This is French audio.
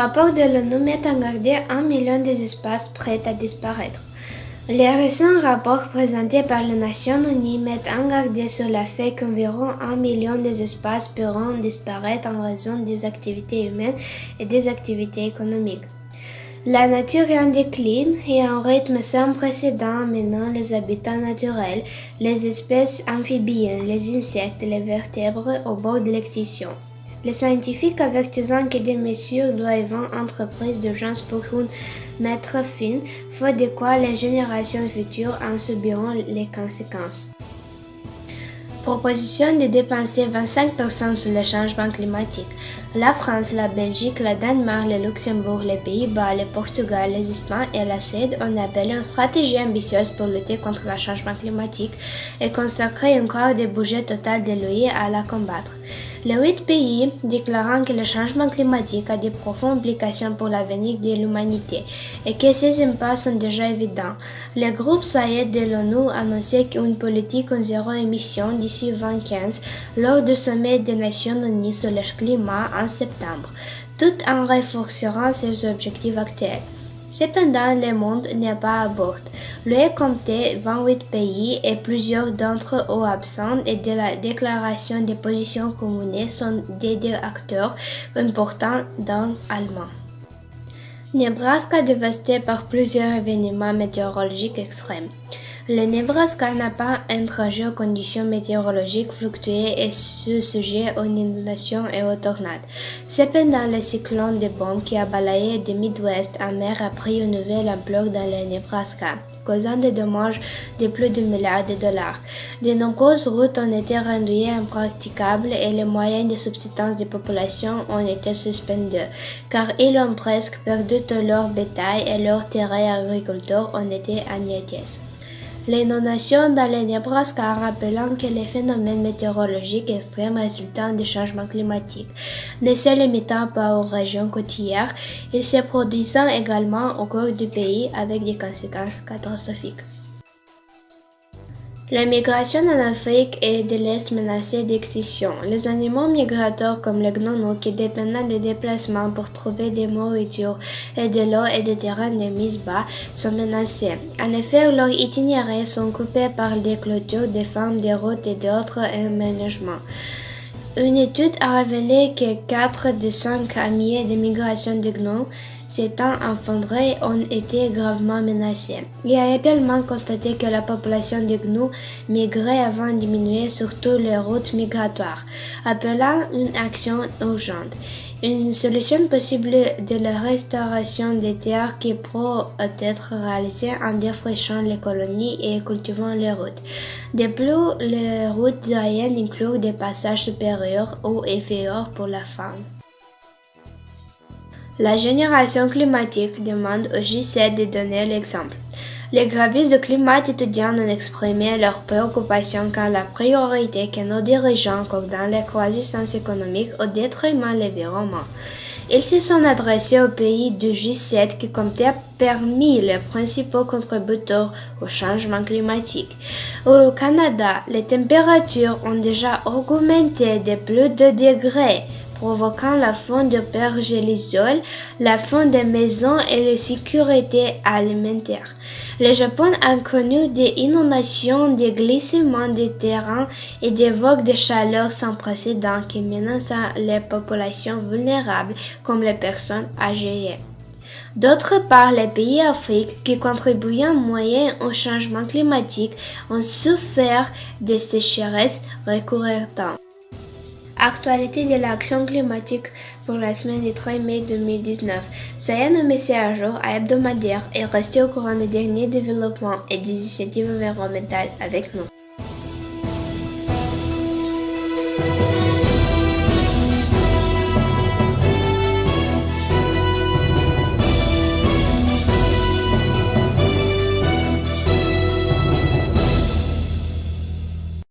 rapport de l'ONU met en garde 1 million des espèces prêtes à disparaître. Les récents rapports présentés par les Nations Unies mettent en garde sur le fait qu'environ 1 million des espèces pourront disparaître en raison des activités humaines et des activités économiques. La nature est en déclin et à un rythme sans précédent menant les habitats naturels, les espèces amphibiennes, les insectes et les vertébrés au bord de l'extinction. Les scientifiques avertissent que des mesures doivent être entreprises d'urgence pour y mettre fin, faute de quoi les générations futures en subiront les conséquences. Proposition de dépenser 25% sur le changement climatique. La France, la Belgique, le Danemark, le Luxembourg, les Pays-Bas, le Portugal, les Espagnes et la Suède ont appelé une stratégie ambitieuse pour lutter contre le changement climatique et consacrer encore des budgets total dédiés à la combattre. Les 8 pays déclarant que le changement climatique a de profondes implications pour l'avenir de l'humanité et que ces impacts sont déjà évidents. Le groupe Sahel de l'ONU a annoncé une politique en zéro émission d'ici 2015 lors du sommet des Nations Unies sur le climat en septembre, tout en renforçant ses objectifs actuels. Cependant, le monde n'est pas à bord. L'ONU comptait 28 pays et plusieurs d'entre eux absents et de la déclaration des positions communes sont des acteurs importants dans l'Allemagne. Nebraska dévasté par plusieurs événements météorologiques extrêmes. Le Nebraska n'a pas étranger aux conditions météorologiques fluctuées et sujet aux inondations et aux tornades. Cependant, le cyclone de bombe qui a balayé le Midwest en mer a pris une nouvelle ampleur dans le Nebraska, causant des dommages de plus de milliards de dollars. De nombreuses routes ont été rendues impraticables et les moyens de subsistance des populations ont été suspendus, car ils ont presque perdu tout leur bétail et leurs terrains agricoles ont été anéantis. L'inondation dans le Nebraska rappelant que les phénomènes météorologiques extrêmes résultant du changement climatique ne se limitant pas aux régions côtières, ils se produisent également au cœur du pays avec des conséquences catastrophiques. La migration en Afrique et de l'Est menacée d'extinction. Les animaux migrateurs comme les gnonos qui dépendent des déplacements pour trouver des nourritures et de l'eau et des terrains de mise bas sont menacés. En effet, leurs itinéraires sont coupés par des clôtures, des formes de routes et d'autres aménagements. Une étude a révélé que 4 des 5 amis de migration de gnomes s'étant effondrés ont été gravement menacés. Il a également constaté que la population de gnous migrait avant de diminuer sur toutes les routes migratoires, appelant une action urgente. Une solution possible de la restauration des terres qui pourrait être réalisée en défrichant les colonies et cultivant les routes. De plus, les routes doivent inclure des passages supérieurs ou inférieurs pour la faune. La génération climatique demande au G7 de donner l'exemple. Les grévistes de climat étudiants ont exprimé leurs préoccupations quant à la priorité que nos dirigeants accordent dans la croissance économique au détriment de l'environnement. Ils se sont adressés aux pays du G7 qui comptaient parmi les principaux contributeurs au changement climatique. Au Canada, les températures ont déjà augmenté de plus de degrés, provoquant la fonte de pergélisol, la fonte des maisons et l'insécurité alimentaire. Le Japon a connu des inondations, des glissements de terrain et des vagues de chaleur sans précédent qui menacent les populations vulnérables comme les personnes âgées. D'autre part, les pays africains qui contribuent en moyen au changement climatique ont souffert de sécheresses récurrentes. Actualité de l'action climatique pour la semaine du 3 mai 2019. Soyez nos messages à jour à hebdomadaire et restez au courant des derniers développements et des initiatives environnementales avec nous.